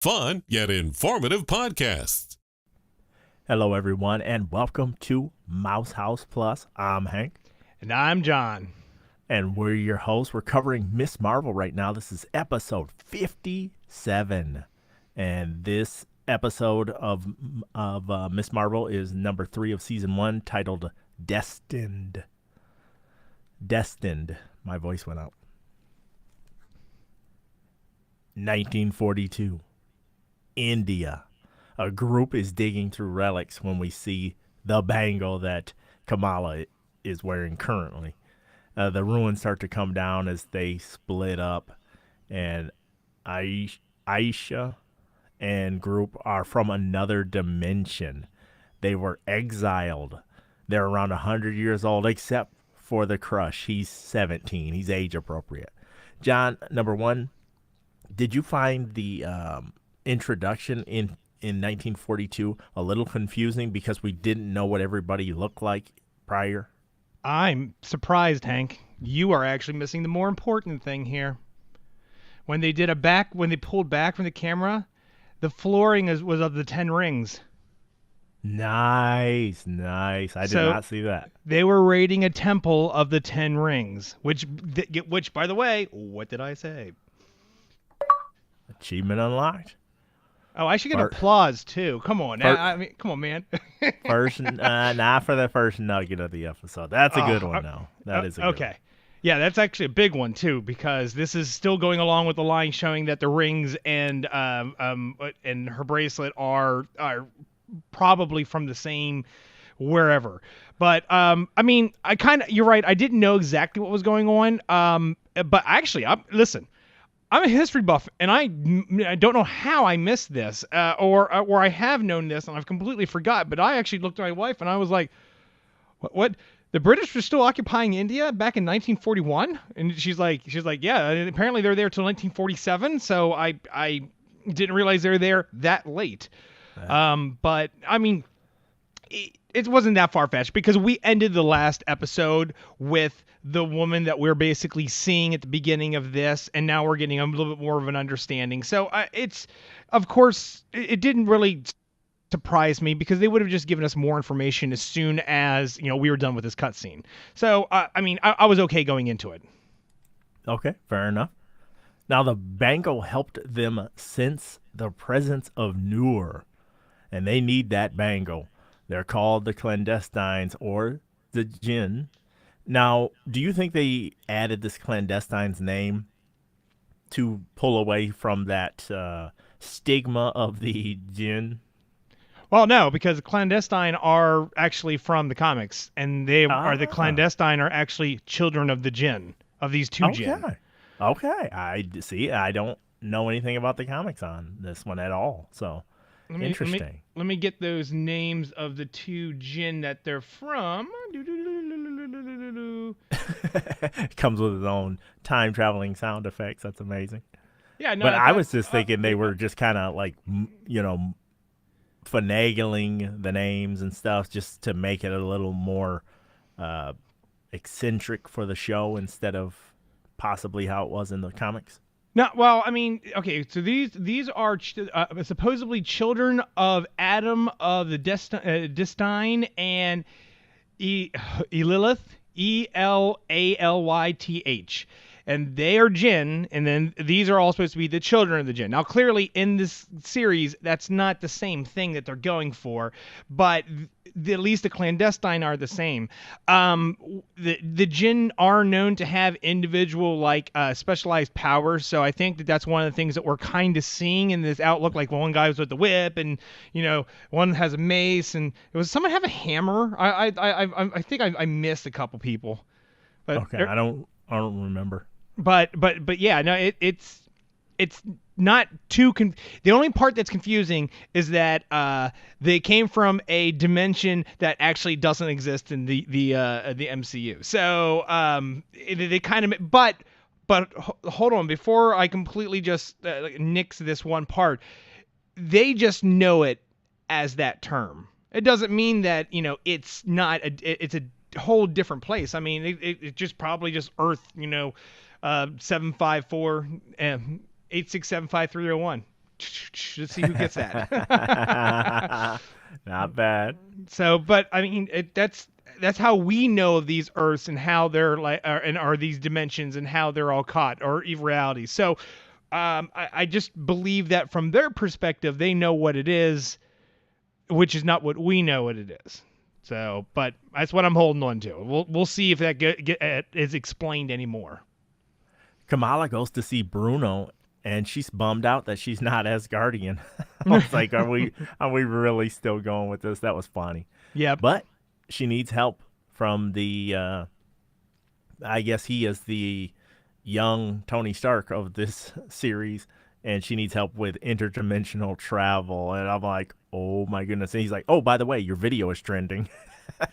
Fun yet informative podcast. Hello, everyone, and welcome to Mouse House Plus. I'm Hank. And I'm John. And we're your hosts. We're covering Miss Marvel right now. This is episode 57. And this episode of Miss Marvel is number 3 of season 1, titled Destined. Destined. My voice went out. 1942. India. A group is digging through relics when we see the bangle that Kamala is wearing currently. The ruins start to come down as they split up, and Aisha and group are from another dimension. They were exiled. They're around 100 years old, except for the Crush. He's 17. He's age appropriate. John, number one, did you find the introduction in 1942 a little confusing because we didn't know what everybody looked like prior? I'm surprised, Hank. You are actually missing the more important thing here. When they pulled back from the camera, the flooring was of the 10 rings. Nice. I did not see that. They were raiding a temple of the 10 rings, which, by the way, what did I say? Achievement unlocked. Oh, I should get applause too. Come on, come on, man. Not for the first nugget of the episode. That's a good one, though. That is a good one. Yeah, that's actually a big one too, because this is still going along with the line showing that the rings and her bracelet are probably from the same wherever. But you're right. I didn't know exactly what was going on. But actually, listen. I'm a history buff, and I don't know how I missed this, or I have known this, and I've completely forgot. But I actually looked at my wife, and I was like, "What? The British were still occupying India back in 1941?" And she's like, "Yeah. Apparently they're there till 1947. So I didn't realize they were there that late." Right. But I mean, it wasn't that far-fetched because we ended the last episode with the woman that we're basically seeing at the beginning of this, and now we're getting a little bit more of an understanding. So of course, it didn't really surprise me because they would have just given us more information as soon as we were done with this cutscene. So I was okay going into it. Okay, fair enough. Now the bangle helped them sense the presence of Noor, and they need that bangle. They're called the Clandestines or the Jinn. Now, do you think they added this Clandestines name to pull away from that stigma of the Jinn? Well, no, because Clandestine are actually from the comics, and the Clandestine are actually children of the Jinn, of these two Jinn. Okay, I don't know anything about the comics on this one at all, so interesting. Let me get those names of the two Jinn that they're from. Comes with its own time-traveling sound effects. That's amazing. Yeah, no. But I was just thinking they were just kind of like, finagling the names and stuff just to make it a little more eccentric for the show instead of possibly how it was in the comics. No, well, I mean, okay, so these are supposedly children of Adam of the Destined and Elilith, Elalyth, and they are Jinn, and then these are all supposed to be the children of the Jinn. Now, clearly, in this series, that's not the same thing that they're going for, but at least the Clandestine are the same. The Jinn are known to have individual, specialized powers, so I think that's one of the things that we're kind of seeing in this outlook. Like, one guy was with the whip, and, one has a mace, and was someone have a hammer? I think I missed a couple people. But okay, I don't remember. But yeah, no, it's not too the only part that's confusing is that they came from a dimension that actually doesn't exist in the MCU. So they kind of but hold on, before I completely just nix this one part, they just know it as that term. It doesn't mean that it's not it's a whole different place. I mean, it just probably just Earth, 754 8675301. let's see who gets that. Not bad. So, but I mean, that's how we know of these Earths and how they're like, and are these dimensions and how they're all caught or even realities. So, I just believe that from their perspective, they know what it is, which is not what we know what it is. So, but that's what I'm holding on to. We'll see if that is explained anymore. Kamala goes to see Bruno, and she's bummed out that she's not Asgardian. I was like, are we really still going with this? That was funny. Yeah. But she needs help from the, I guess he is the young Tony Stark of this series, and she needs help with interdimensional travel. And I'm like, oh my goodness. And he's like, oh, by the way, your video is trending.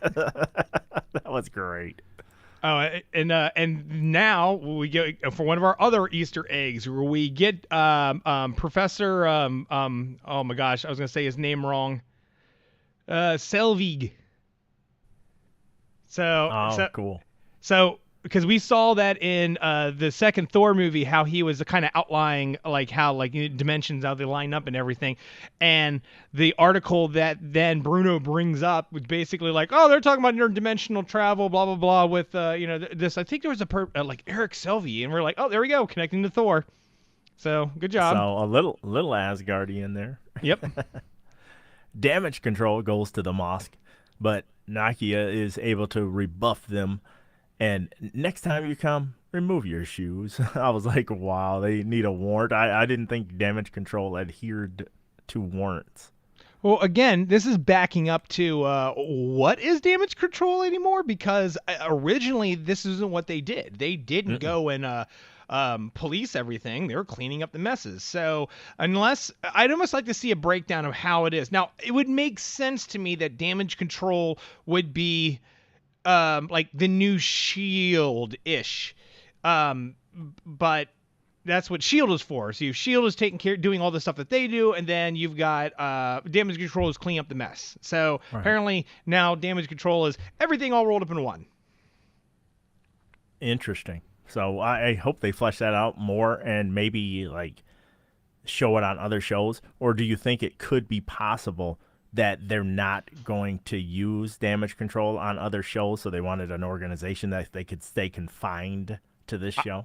That was great. Oh, and now we get for one of our other Easter eggs where we get Professor oh my gosh, I was gonna say his name wrong. Selvig. So cool. So because we saw that in the second Thor movie, how he was kind of outlining like how like dimensions, how they line up and everything, and the article that then Bruno brings up was basically like, oh, they're talking about interdimensional travel, blah blah blah, with this. I think there was like Eric Selvey, and we're like, oh, there we go, connecting to Thor. So good job. So a little Asgardian there. Yep. Damage control goes to the mosque, but Nakia is able to rebuff them. And next time you come, remove your shoes. I was like, wow, they need a warrant. I didn't think damage control adhered to warrants. Well, again, this is backing up to what is damage control anymore? Because originally this isn't what they did. They didn't go and police everything. They were cleaning up the messes. So unless I'd almost like to see a breakdown of how it is. Now, it would make sense to me that damage control would be like the new Shield-ish. But that's what Shield is for. So Shield is taking care, doing all the stuff that they do, and then you've got damage control is cleaning up the mess. So apparently now damage control is everything all rolled up in one. Interesting. So I hope they flesh that out more and maybe like show it on other shows. Or do you think it could be possible that they're not going to use damage control on other shows, so they wanted an organization that they could stay confined to this show?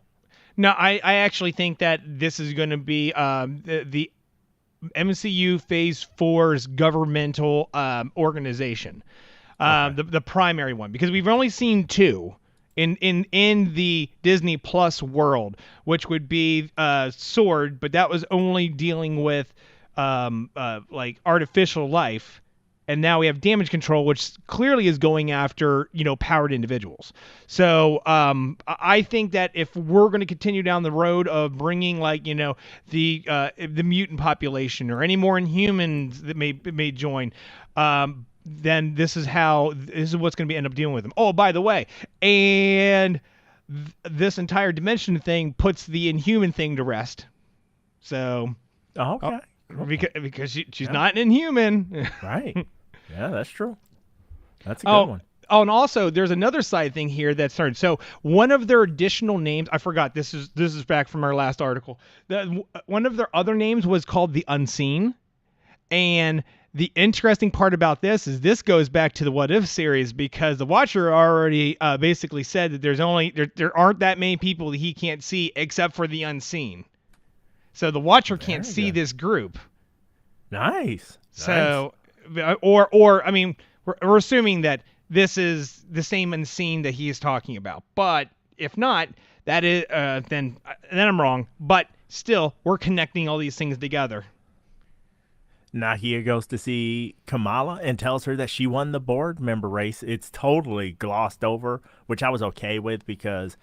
No, I actually think that this is going to be the MCU Phase 4's governmental organization, the primary one, because we've only seen two in the Disney Plus world, which would be Sword, but that was only dealing with like artificial life, and now we have damage control, which clearly is going after powered individuals. So I think that if we're going to continue down the road of bringing like the mutant population or any more Inhumans that may join, then this is what's going to be end up dealing with them. Oh, by the way, and this entire dimension thing puts the Inhuman thing to rest. So okay. Because she's not an Inhuman. Right. Yeah, that's true. That's a good one. Oh, and also there's another side thing here that started. So one of their additional names, I forgot. This is back from our last article. One of their other names was called the Unseen, and the interesting part about this is this goes back to the What If series, because the Watcher already basically said that there aren't that many people that he can't see except for the Unseen. So the Watcher can't see this group. Nice. So, or I mean, we're assuming that this is the same Unseen that he is talking about. But if not, that is then I'm wrong. But still, we're connecting all these things together. Nahia goes to see Kamala and tells her that she won the board member race. It's totally glossed over, which I was okay with because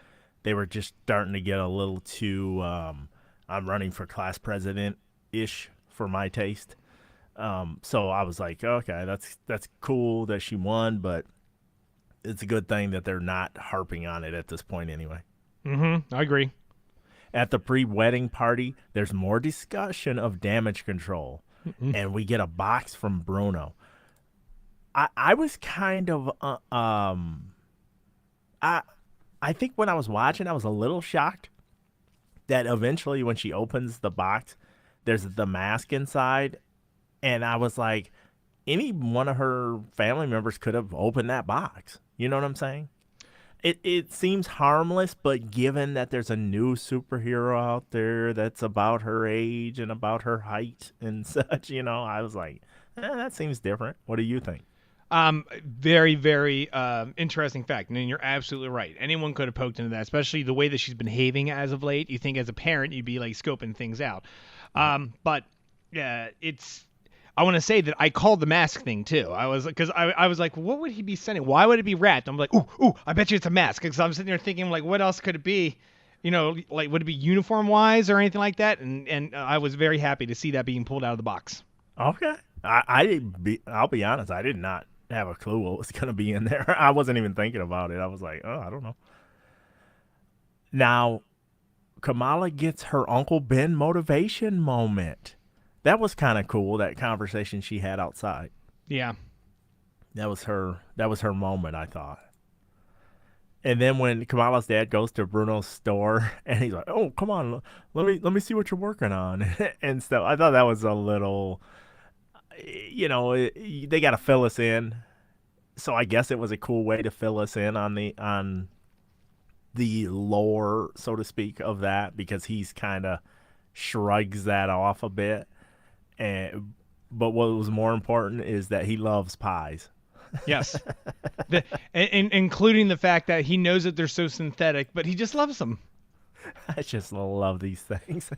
they were just starting to get a little too I'm running for class president-ish for my taste. So I was like, okay, that's cool that she won, but it's a good thing that they're not harping on it at this point anyway. Mm-hmm. I agree. At the pre-wedding party, there's more discussion of damage control, and we get a box from Bruno. I was kind of, I think when I was watching, I was a little shocked that eventually when she opens the box there's the mask inside, and I was like, any one of her family members could have opened that box. You know what I'm saying? It seems harmless, but given that there's a new superhero out there that's about her age and about her height and such, I was like, that seems different. What do you think? Very, very interesting fact. And you're absolutely right. Anyone could have poked into that, especially the way that she's behaving as of late. You think as a parent, you'd be like scoping things out. But I want to say that I called the mask thing too. I was like, what would he be sending? Why would it be wrapped? I'm like, ooh, I bet you it's a mask. Because I'm sitting there thinking, like, what else could it be? Like, would it be uniform wise or anything like that? And I was very happy to see that being pulled out of the box. Okay. I'll be honest, I did not have a clue what was going to be in there. I wasn't even thinking about it. I was like, I don't know. Now, Kamala gets her Uncle Ben motivation moment. That was kind of cool, that conversation she had outside. Yeah. That was her moment, I thought. And then when Kamala's dad goes to Bruno's store and he's like, "Oh, come on, let me see what you're working on," and stuff. I thought that was a little, they got to fill us in. So I guess it was a cool way to fill us in on the lore, so to speak, of that, because he's kind of shrugs that off a bit. But what was more important is that he loves pies. Yes. Including the fact that he knows that they're so synthetic, but he just loves them. I just love these things.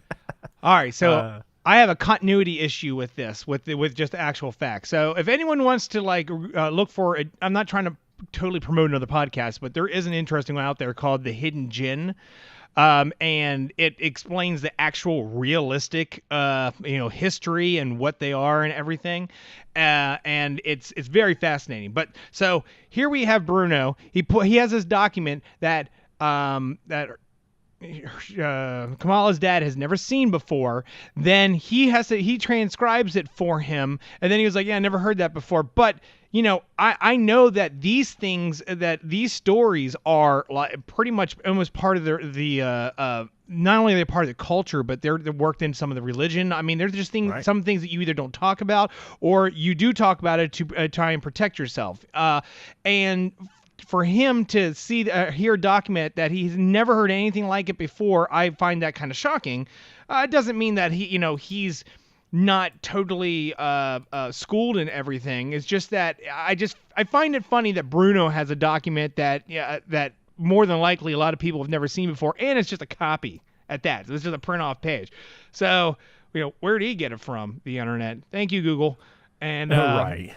All right, so I have a continuity issue with this, with just actual facts. So if anyone wants to look for it, I'm not trying to totally promote another podcast, but there is an interesting one out there called The Hidden Djinn. And it explains the actual realistic, history and what they are and everything. And it's very fascinating. But so here we have Bruno. He has this document that Kamala's dad has never seen before. Then he transcribes it for him, and then he was like, "Yeah, I never heard that before." But I know that these stories are like pretty much almost part of the not only are they part of the culture, but they're worked in some of the religion. I mean, there's just things, right. Some things that you either don't talk about or you do talk about it to try and protect yourself. And for him to hear a document that he's never heard anything like it before, I find that kind of shocking. It doesn't mean that he's not totally schooled in everything. It's just that I find it funny that Bruno has a document that more than likely a lot of people have never seen before, and it's just a copy at that. So it's just a print off page. So where did he get it from? The internet. Thank you, Google. And right.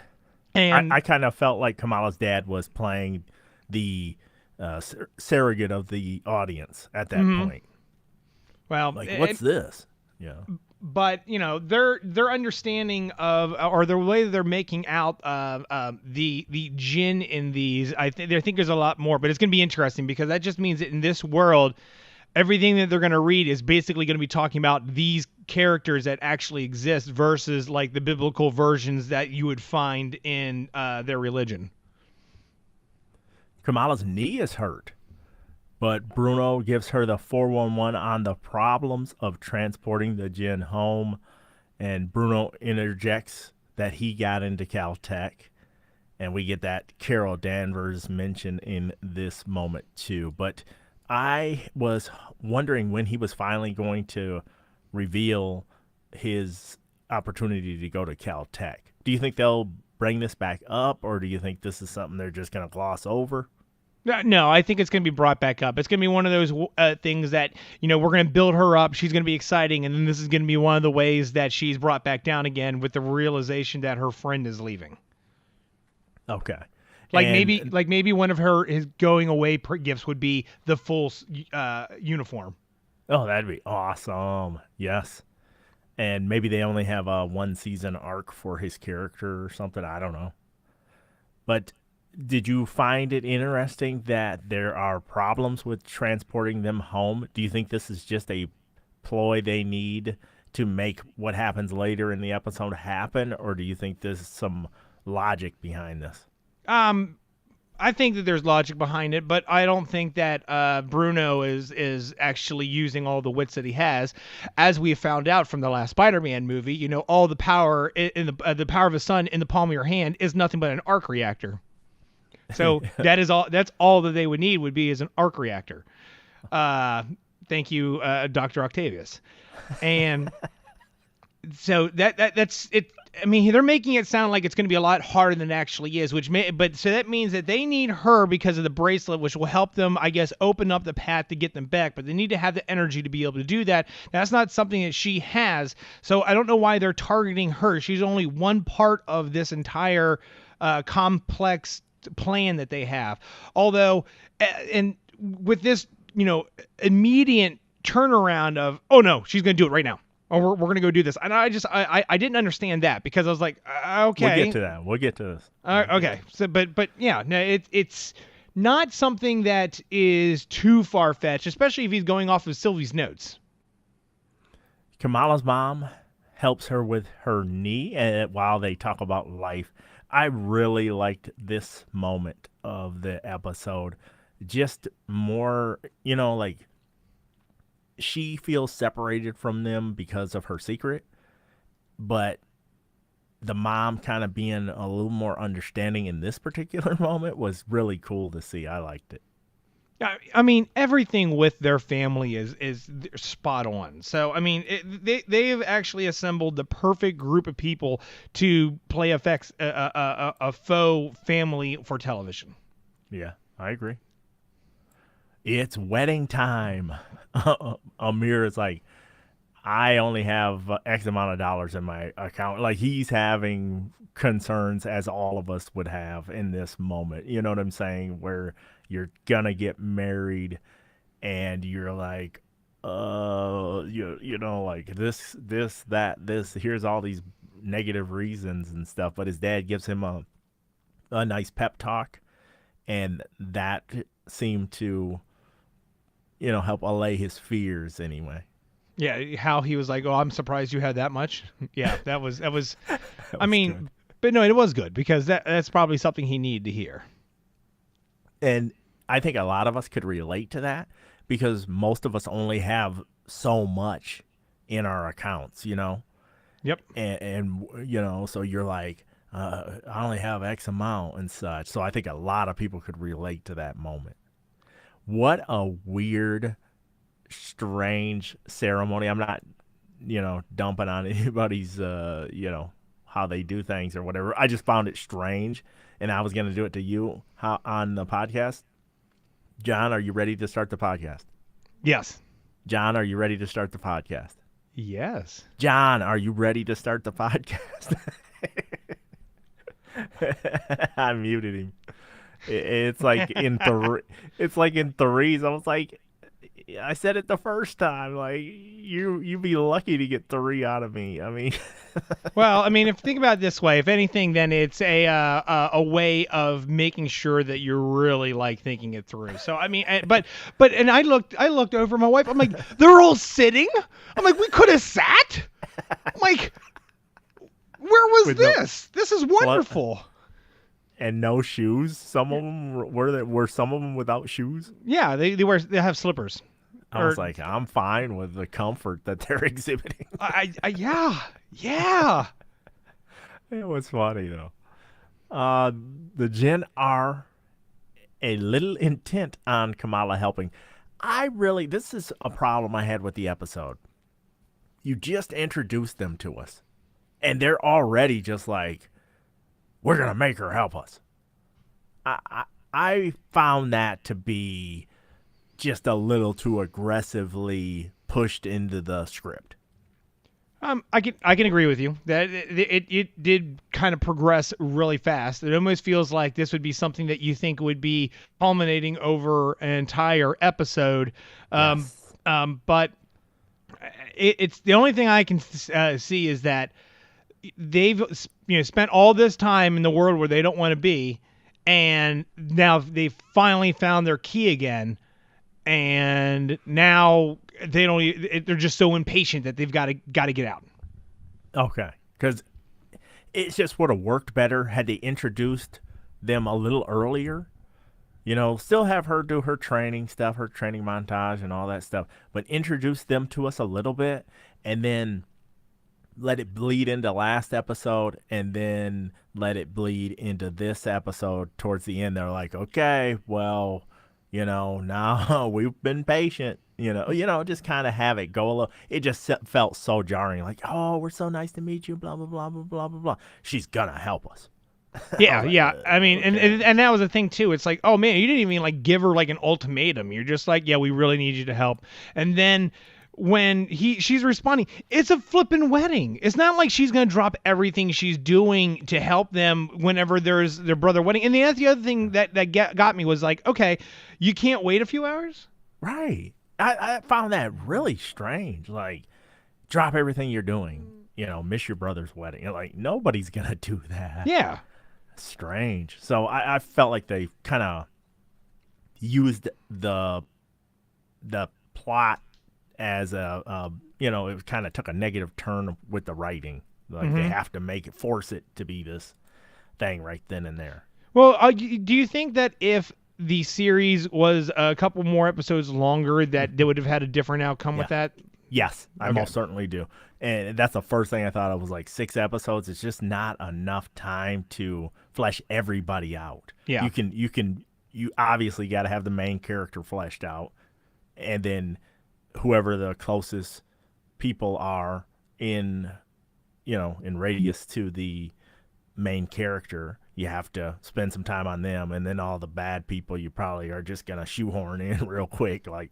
And I kind of felt like Kamala's dad was playing the surrogate of the audience at that point. Well, what's this? Yeah. But their understanding of, or the way that they're making out the djinn in these, I think there's a lot more. But it's going to be interesting because that just means that in this world, everything that they're going to read is basically going to be talking about these characters that actually exist versus like the biblical versions that you would find in their religion. Kamala's knee is hurt, but Bruno gives her the 411 on the problems of transporting the djinn home, and Bruno interjects that he got into Caltech, and we get that Carol Danvers mention in this moment too. But I was wondering when he was finally going to reveal his opportunity to go to Caltech. Do you think they'll bring this back up, or do you think this is something they're just going to gloss over? No, I think it's going to be brought back up. It's going to be one of those things that, we're going to build her up. She's going to be exciting. And then this is going to be one of the ways that she's brought back down again with the realization that her friend is leaving. Okay. Maybe one of his going away gifts would be the full uniform. Oh, that'd be awesome. Yes. And maybe they only have a 1-season arc for his character or something. I don't know. But did you find it interesting that there are problems with transporting them home? Do you think this is just a ploy they need to make what happens later in the episode happen, or do you think there's some logic behind this? I think that there's logic behind it, but I don't think that Bruno is actually using all the wits that he has. As we found out from the last Spider-Man movie, all the power in the power of a sun in the palm of your hand is nothing but an arc reactor. So that's all that they would need would be is an arc reactor. Thank you, Dr. Octavius. And so that's it. I mean, they're making it sound like it's going to be a lot harder than it actually is, so that means that they need her because of the bracelet, which will help them, I guess, open up the path to get them back. But they need to have the energy to be able to do that. That's not something that she has. So I don't know why they're targeting her. She's only one part of this entire complex plan that they have. Although, and with this, immediate turnaround of, oh no, she's going to do it right now. Oh, we're going to go do this. And I didn't understand that because I was like, okay. We'll get to that. We'll get to this. Okay. So, but yeah, no, it's not something that is too far-fetched, especially if he's going off of Sylvie's notes. Kamala's mom helps her with her knee while they talk about life. I really liked this moment of the episode. Just more, like, she feels separated from them because of her secret, but the mom kind of being a little more understanding in this particular moment was really cool to see. I liked it. I mean, everything with their family is spot on. So, I mean, they have actually assembled the perfect group of people to play a faux family for television. Yeah, I agree. It's wedding time. Amir is like, I only have X amount of dollars in my account. Like, he's having concerns as all of us would have in this moment. You know what I'm saying? Where you're going to get married and you're like, like this, that, here's all these negative reasons and stuff. But his dad gives him a nice pep talk, and that seemed to help allay his fears anyway. Yeah, how he was like, "Oh, I'm surprised you had that much." Yeah, that was. I mean, good. But no, it was good because that's probably something he needed to hear. And I think a lot of us could relate to that because most of us only have so much in our accounts, Yep. And so you're like, I only have X amount and such. So I think a lot of people could relate to that moment. What a weird, strange ceremony. I'm not, dumping on anybody's, how they do things or whatever. I just found it strange, and I was going to do it to you on the podcast. John, are you ready to start the podcast? Yes. John, are you ready to start the podcast? Yes. John, are you ready to start the podcast? I muted him. It's like in threes. I was like, I said it the first time. Like, you'd be lucky to get 3 out of me. I mean, well, I mean, if think about it this way, if anything, then it's a way of making sure that you're really like thinking it through. So I mean, but I looked over at my wife. I'm like, they're all sitting. I'm like, we could have sat. I'm like, where was this? This is wonderful. And no shoes. Some of them were some of them without shoes. Yeah, they have slippers. I was like, I'm fine with the comfort that they're exhibiting. Yeah. It was funny though. The Jinn are a little intent on Kamala helping. This is a problem I had with the episode. You just introduced them to us, and they're already just like, we're going to make her help us. I found that to be just a little too aggressively pushed into the script. I can agree with you that it did kind of progress really fast. It almost feels like this would be something that you think would be culminating over an entire episode. Yes. But it's the only thing I can see is that they've spent all this time in the world where they don't want to be, and now they've finally found their key again, and now they're just so impatient that they've got to get out. Okay, because it just would have worked better had they introduced them a little earlier, Still have her do her training stuff, her training montage and all that stuff, but introduce them to us a little bit and then let it bleed into last episode and then let it bleed into this episode towards the end. They're like, okay, well, now we've been patient, just kind of have it go a little. It just felt so jarring. Like, oh, we're so nice to meet you, blah, blah, blah, blah, blah, blah, blah. She's going to help us. Yeah, like, yeah. I mean, okay. and that was the thing too. It's like, oh man, you didn't even like give her like an ultimatum. You're just like, yeah, we really need you to help. And then when she's responding, it's a flippin' wedding. It's not like she's gonna drop everything she's doing to help them whenever there's their brother wedding. And that's the other thing that got me was like, okay, you can't wait a few hours. Right. I found that really strange. Like, drop everything you're doing. Miss your brother's wedding. Like, nobody's gonna do that. Yeah. Strange. So I felt like they kind of used the plot as it kind of took a negative turn with the writing. Like they have to force it to be this thing right then and there. Well, do you think that if the series was a couple more episodes longer, that they would have had a different outcome with that? Yes, I Okay. most certainly do. And that's the first thing I thought of was like 6 episodes. It's just not enough time to flesh everybody out. Yeah. You obviously got to have the main character fleshed out, and then whoever the closest people are in radius to the main character, you have to spend some time on them, and then all the bad people you probably are just gonna shoehorn in real quick. Like,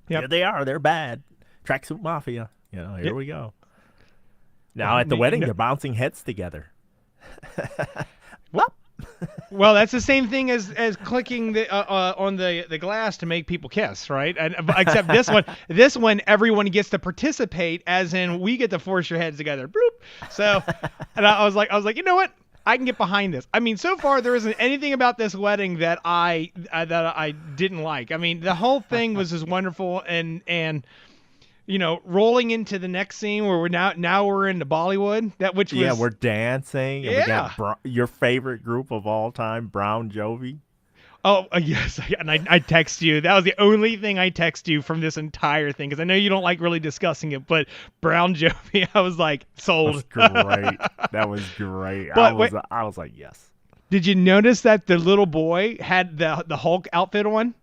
here they are, they're bad. Tracksuit Mafia. Here we go. Now at the wedding, they're bouncing heads together. Well, that's the same thing as clicking the on the glass to make people kiss, right? And except this one, everyone gets to participate, as in we get to force your heads together. Bloop. So, and I was like, you know what? I can get behind this. I mean, so far there isn't anything about this wedding that I didn't like. I mean, the whole thing was just wonderful, and rolling into the next scene where we're now we're into Bollywood. We're dancing. Yeah. And we got your favorite group of all time, Brown Jovi. Oh, yes. And I text you. That was the only thing I text you from this entire thing, because I know you don't like really discussing it, but Brown Jovi, I was like, sold. That's great. That was great. But I was like, yes. Did you notice that the little boy had the Hulk outfit on?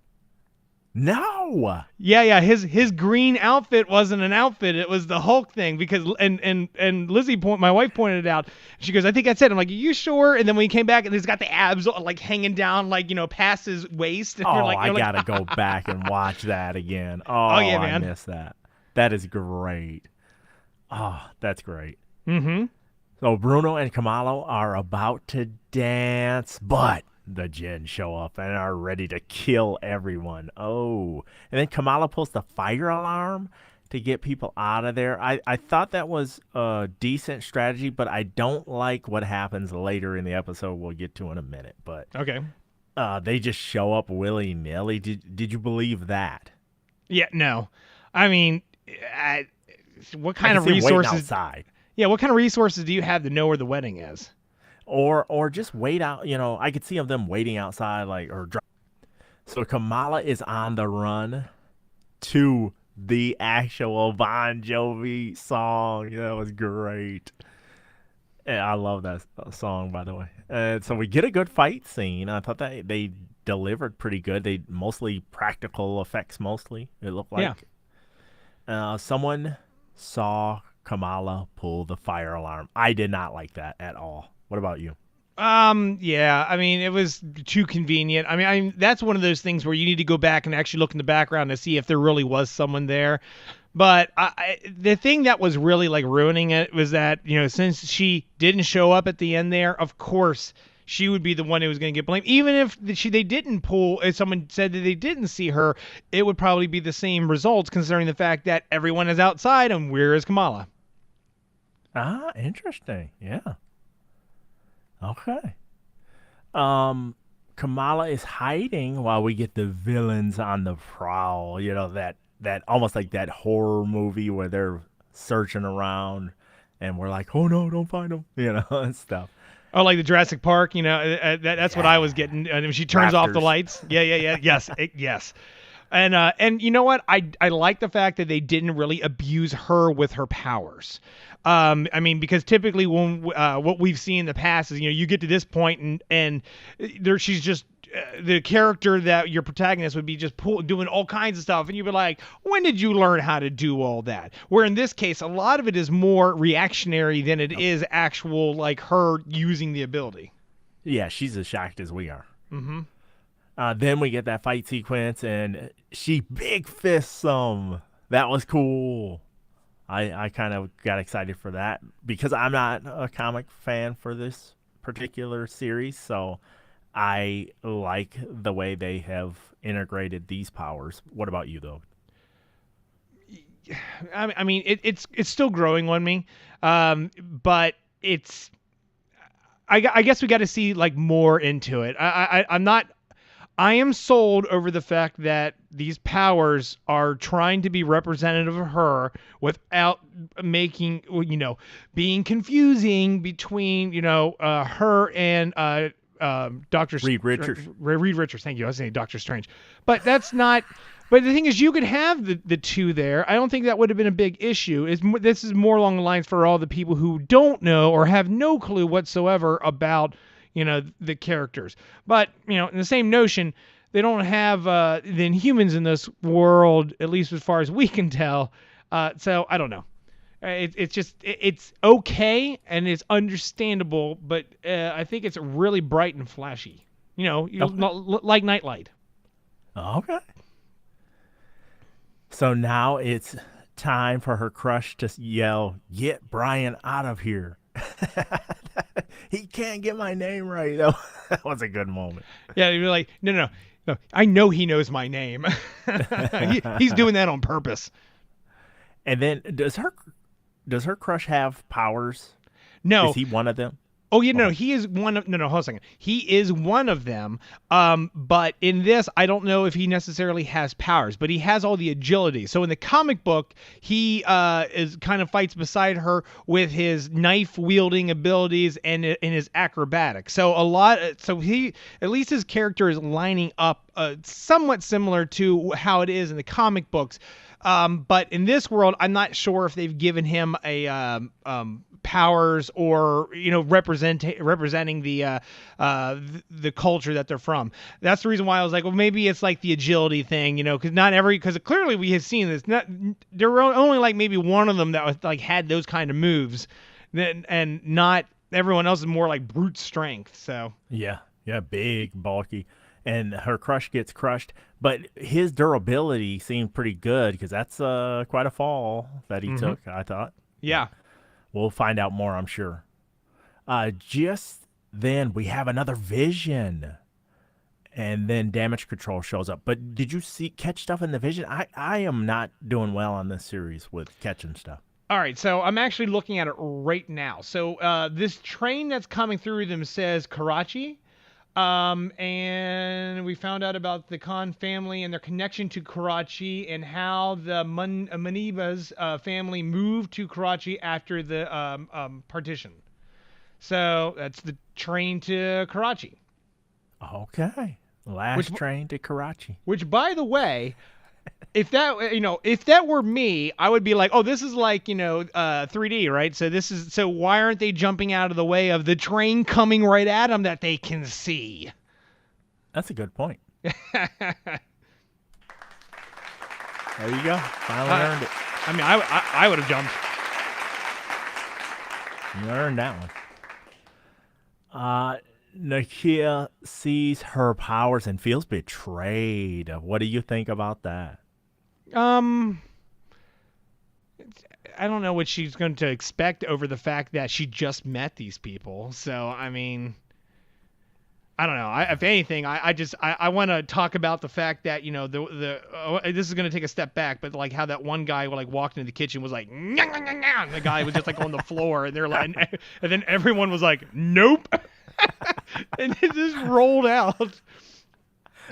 No. Yeah. His green outfit wasn't an outfit; it was the Hulk thing. Because and Lizzie my wife pointed it out. She goes, "I think that's it." I'm like, "Are you sure?" And then when he came back, and he's got the abs like hanging down, like past his waist. And I gotta go back and watch that again. Oh yeah, man, I missed that. That is great. Oh, that's great. Mm-hmm. So Bruno and Kamalo are about to dance, but the Jinn show up and are ready to kill everyone. Oh, and then Kamala pulls the fire alarm to get people out of there. I thought that was a decent strategy, but I don't like what happens later in the episode. We'll get to in a minute. But okay, they just show up willy-nilly. Did you believe that? Yeah, no. I mean, what kind of resources? Outside. Yeah, what kind of resources do you have to know where the wedding is? Or just wait out. I could see them waiting outside, So Kamala is on the run to the actual Bon Jovi song. That was great. And I love that song, by the way. And so we get a good fight scene. I thought that they delivered pretty good. They mostly practical effects, mostly. It looked like. Yeah. Someone saw Kamala pull the fire alarm. I did not like that at all. What about you? Yeah, I mean, it was too convenient. I mean, that's one of those things where you need to go back and actually look in the background to see if there really was someone there. But the thing that was really like ruining it was that, since she didn't show up at the end there, of course she would be the one who was going to get blamed. Even if they didn't pull, if someone said that they didn't see her, it would probably be the same results, considering the fact that everyone is outside and where is Kamala? Ah, interesting. Yeah. Okay. Kamala is hiding while we get the villains on the prowl. That almost like that horror movie where they're searching around and we're like, oh no, don't find them, and stuff. Oh, like the Jurassic Park, that's what I was getting. And if she turns off the Raptors. lights, yeah, yes, yes. And you know what? I like the fact that they didn't really abuse her with her powers. I mean, because typically when what we've seen in the past is, you get to this point and there she's just the character that your protagonist would be just doing all kinds of stuff, and you'd be like, when did you learn how to do all that? Where in this case, a lot of it is more reactionary than it is actual, like her using the ability. Yeah, she's as shocked as we are. Then we get that fight sequence, and she big fists him. That was cool. I kind of got excited for that because I'm not a comic fan for this particular series, so I like the way they have integrated these powers. What about you, though? I mean, it's still growing on me, but it's. I guess we got to see like more into it. I'm not. I am sold over the fact that these powers are trying to be representative of her without making, being confusing between, her and Doctor Reed Richards. Reed Richards. Thank you. I was saying Doctor Strange, but that's not. But the thing is, you could have the two there. I don't think that would have been a big issue. This is more along the lines for all the people who don't know or have no clue whatsoever about the characters. But in the same notion, they don't have the Inhumans in this world, at least as far as we can tell. So I don't know. It's okay and it's understandable, but I think it's really bright and flashy. Like Nightlight. Okay. So now it's time for her crush to yell, "Get Brian out of here." He can't get my name right. That was a good moment. Yeah, you're like, no. I know he knows my name. He's doing that on purpose. And then does her crush have powers? No. Is he one of them? Oh, yeah, no, he is one of... No, hold on a second. He is one of them, but in this, I don't know if he necessarily has powers, but he has all the agility. So in the comic book, he is kind of fights beside her with his knife-wielding abilities and his acrobatics. So he... At least his character is lining up somewhat similar to how it is in the comic books. But in this world, I'm not sure if they've given him a... powers or representing the culture that they're from. That's the reason why I was like, well, maybe it's like the agility thing, because clearly we have seen this. There were only like maybe one of them that was like had those kind of moves, and not everyone else is more like brute strength. So yeah, big, bulky, and her crush gets crushed, but his durability seemed pretty good because that's quite a fall that he took, I thought. Yeah. We'll find out more, I'm sure. Just then, we have another vision. And then damage control shows up. But did you catch stuff in the vision? I am not doing well on this series with catching stuff. All right, so I'm actually looking at it right now. So this train that's coming through them says Karachi. And we found out about the Khan family and their connection to Karachi and how the Manibas family moved to Karachi after the partition. So that's the train to Karachi. Okay. Last train to Karachi. Which, by the way, if that were me, I would be like, oh, this is like, 3D, right? So why aren't they jumping out of the way of the train coming right at them that they can see? That's a good point. There you go. Finally earned it. I mean, I would have jumped. You earned that one. Nakia sees her powers and feels betrayed. What do you think about that? I don't know what she's going to expect over the fact that she just met these people. So, I mean, I don't know. If anything, I want to talk about the fact that, this is going to take a step back, but like how that one guy like walked into the kitchen was like, "Nyah, nyah, nyah, nyah," and the guy was just like on the floor, and they're like, and then everyone was like, "Nope," and it just rolled out.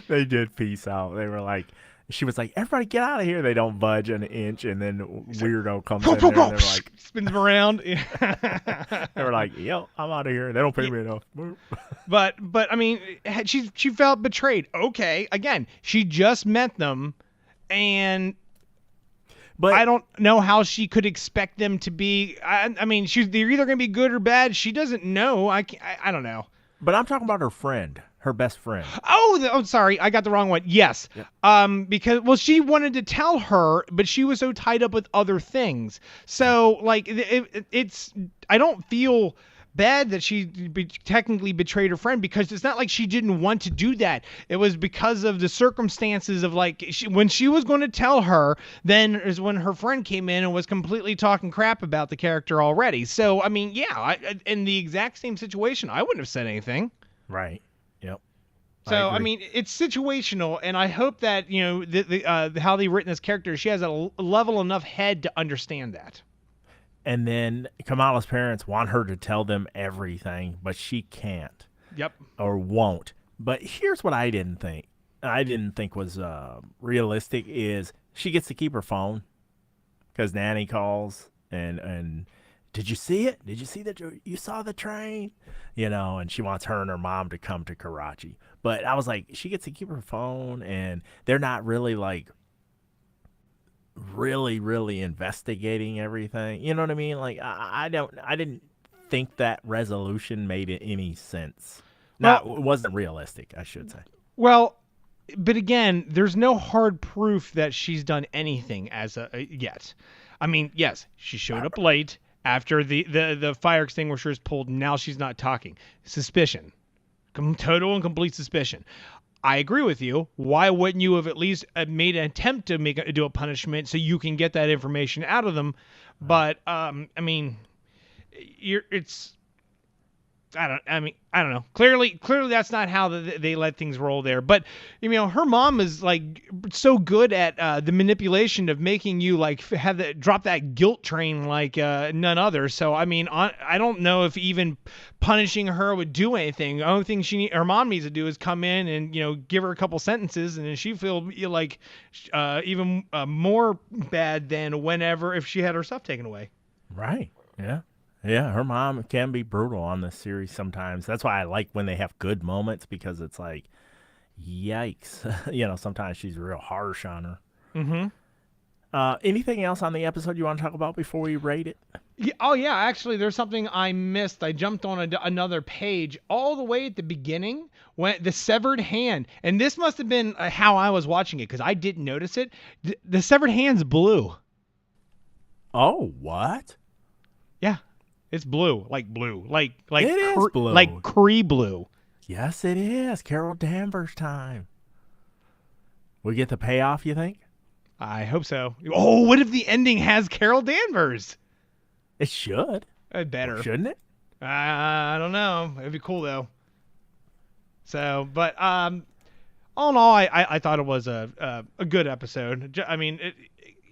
They did peace out. They were like, She was like, "Everybody get out of here!" They don't budge an inch, and then Weirdo comes in there, and they're like, spins them around. they were like, "Yo, I'm out of here. They don't pay me enough." But I mean, she felt betrayed. Okay, again, she just met them, and But I don't know how she could expect them to be. I mean, they're either going to be good or bad. She doesn't know. I don't know. But I'm talking about her friend, her best friend. Oh, sorry, I got the wrong one. Yes, because she wanted to tell her, but she was so tied up with other things. So like, it's I don't feel bad that she technically betrayed her friend, because it's not like she didn't want to do that. It was because of the circumstances of like when she was going to tell her, then is when her friend came in and was completely talking crap about the character already. So I mean, yeah, in the exact same situation, I wouldn't have said anything. Right. Yep. So I mean, it's situational, and I hope that how they've written this character, she has a level enough head to understand that. And then Kamala's parents want her to tell them everything, but she can't. Yep. Or won't. But here's what I didn't think was realistic is she gets to keep her phone because Nanny calls and did you see it? Did you see that? You saw the train? And she wants her and her mom to come to Karachi. But I was like, she gets to keep her phone, and they're not really like really investigating everything. You know what I mean? Like I didn't think that resolution made any sense. It wasn't realistic, I should say. Well, but again, there's no hard proof that she's done anything yet. I mean, yes, she showed up late after the fire extinguisher is pulled. Now she's not talking. Suspicion. Total and complete suspicion. I agree with you. Why wouldn't you have at least made an attempt to do a punishment so you can get that information out of them? But I mean, I don't know. Clearly that's not how they let things roll there. But her mom is like so good at the manipulation of making you like drop that guilt train like none other. So I mean, I don't know if even punishing her would do anything. The only thing her mom needs to do is come in and give her a couple sentences, and then she feel like even more bad than whenever if she had her stuff taken away. Right. Yeah. Yeah, her mom can be brutal on this series sometimes. That's why I like when they have good moments, because it's like, yikes. Sometimes she's real harsh on her. Mm-hmm. Anything else on the episode you want to talk about before we rate it? Yeah, oh, yeah. Actually, there's something I missed. I jumped on another page all the way at the beginning when the severed hand. And this must have been how I was watching it, because I didn't notice it. The severed hand's blue. Oh, what? Yeah. It's blue, like blue, like it is blue, like Cree blue. Yes, it is. Carol Danvers time. We get the payoff, you think? I hope so. Oh, what if the ending has Carol Danvers? It should. It better, shouldn't it? I don't know. It'd be cool though. So, but all in all, I thought it was a good episode. I mean,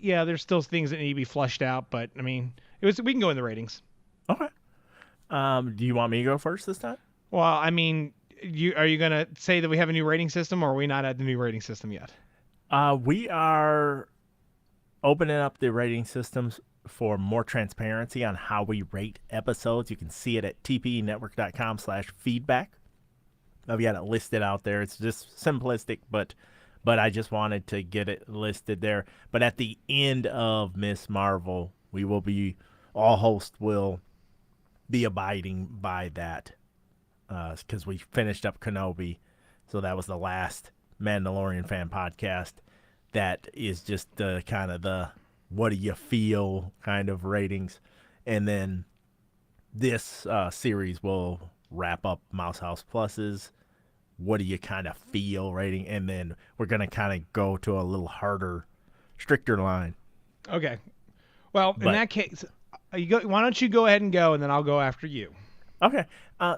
there's still things that need to be flushed out, but I mean, we can go in the ratings. Okay. Do you want me to go first this time? Well, I mean, are you going to say that we have a new rating system, or are we not at the new rating system yet? We are opening up the rating systems for more transparency on how we rate episodes. You can see it at tpenetwork.com/feedback. I've got it listed out there. It's just simplistic, but I just wanted to get it listed there. But at the end of Miss Marvel, all hosts will be abiding by that, because we finished up Kenobi, so that was the last Mandalorian fan podcast. That is just kind of the what do you feel kind of ratings, and then this series will wrap up Mouse House Plus's what do you kind of feel rating, and then we're gonna kind of go to a little harder, stricter line. Okay, well, in that case, why don't you go ahead and go, and then I'll go after you. Okay.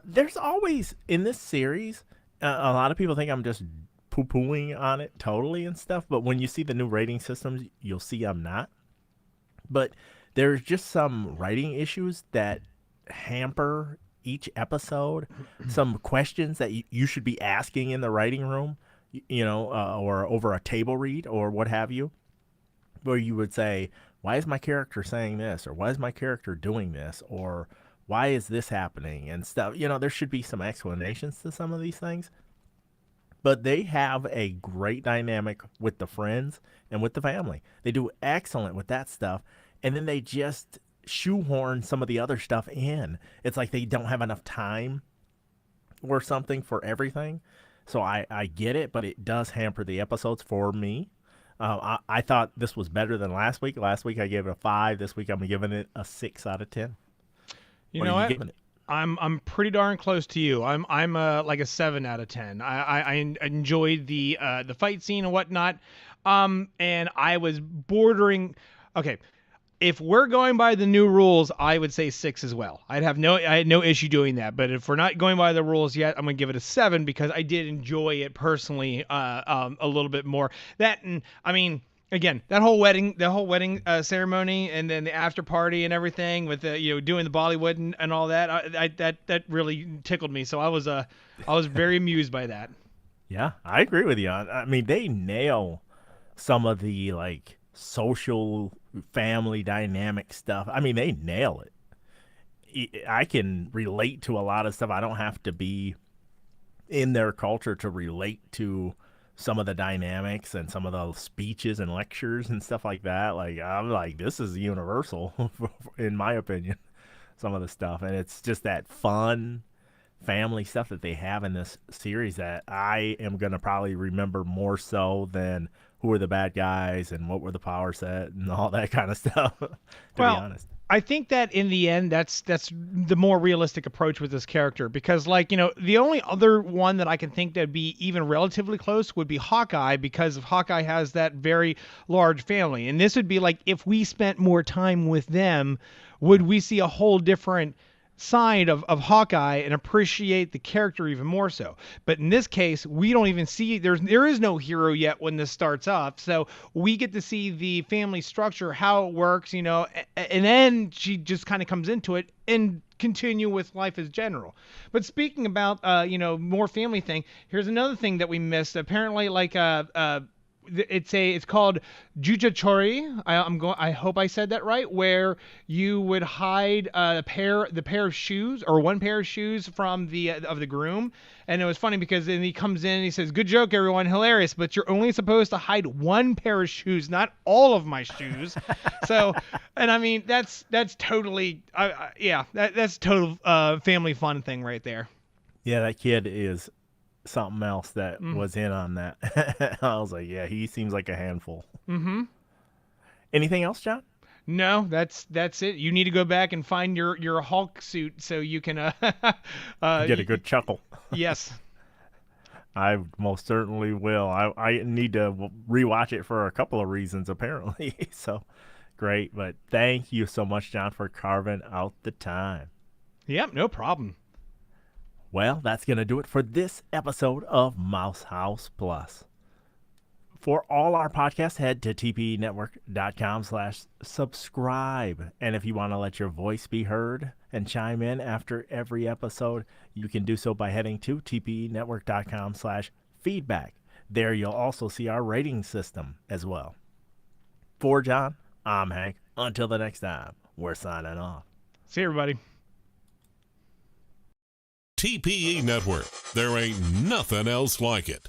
There's always, in this series, a lot of people think I'm just poo-pooing on it totally and stuff, but when you see the new rating systems, you'll see I'm not. But there's just some writing issues that hamper each episode, some questions that you should be asking in the writing room. or over a table read or what have you, where you would say, why is my character saying this? Or why is my character doing this? Or why is this happening? And stuff. There should be some explanations to some of these things. But they have a great dynamic with the friends and with the family. They do excellent with that stuff. And then they just shoehorn some of the other stuff in. It's like they don't have enough time or something for everything. So I get it, but it does hamper the episodes for me. I thought this was better than last week. Last week I gave it a 5. This week I'm giving it a 6 out of 10. You know what? I'm pretty darn close to you. I'm like a 7 out of 10. I enjoyed the fight scene and whatnot. And I was bordering. Okay, if we're going by the new rules, I would say 6 as well. I had no issue doing that. But if we're not going by the rules yet, I'm gonna give it a 7 because I did enjoy it personally a little bit more. That, and I mean, again, the whole wedding ceremony, and then the after party and everything with the doing the Bollywood and all that. That really tickled me. So I was very amused by that. Yeah, I agree with you. I mean, they nail some of the like social family dynamic stuff. I mean, they nail it. I can relate to a lot of stuff. I don't have to be in their culture to relate to some of the dynamics and some of the speeches and lectures and stuff like that. Like, I'm like, this is universal in my opinion, some of the stuff. And it's just that fun family stuff that they have in this series that I am going to probably remember more so than who were the bad guys and what were the power set and all that kind of stuff, to be honest. I think that in the end, that's the more realistic approach with this character, because the only other one that I can think that'd be even relatively close would be Hawkeye, because Hawkeye has that very large family. And this would be like, if we spent more time with them, would we see a whole different side of Hawkeye and appreciate the character even more so? But in this case, we don't even see there is no hero yet when this starts off, so we get to see the family structure, how it works, and then she just kind of comes into it and continue with life as general. But speaking about more family thing, here's another thing that we missed. Apparently, it's called Juja Chori. I hope I said that right. Where you would hide the pair of shoes, or one pair of shoes from the groom. And it was funny because then he comes in and he says, "Good joke, everyone, hilarious. But you're only supposed to hide one pair of shoes, not all of my shoes." So, and I mean that's totally that's total family fun thing right there. Yeah, that kid is something else that was in on that. I was like, yeah, he seems like a handful. Mm-hmm. Anything else, John? No, that's it. You need to go back and find your Hulk suit so you can get a good chuckle. Yes. I most certainly will. I need to rewatch it for a couple of reasons, apparently. So great. But thank you so much, John, for carving out the time. Yep, no problem. Well, that's going to do it for this episode of Mouse House Plus. For all our podcasts, head to tpenetwork.com/subscribe. And if you want to let your voice be heard and chime in after every episode, you can do so by heading to tpenetwork.com/feedback. There you'll also see our rating system as well. For John, I'm Hank. Until the next time, we're signing off. See you, everybody. TPE Network. There ain't nothing else like it.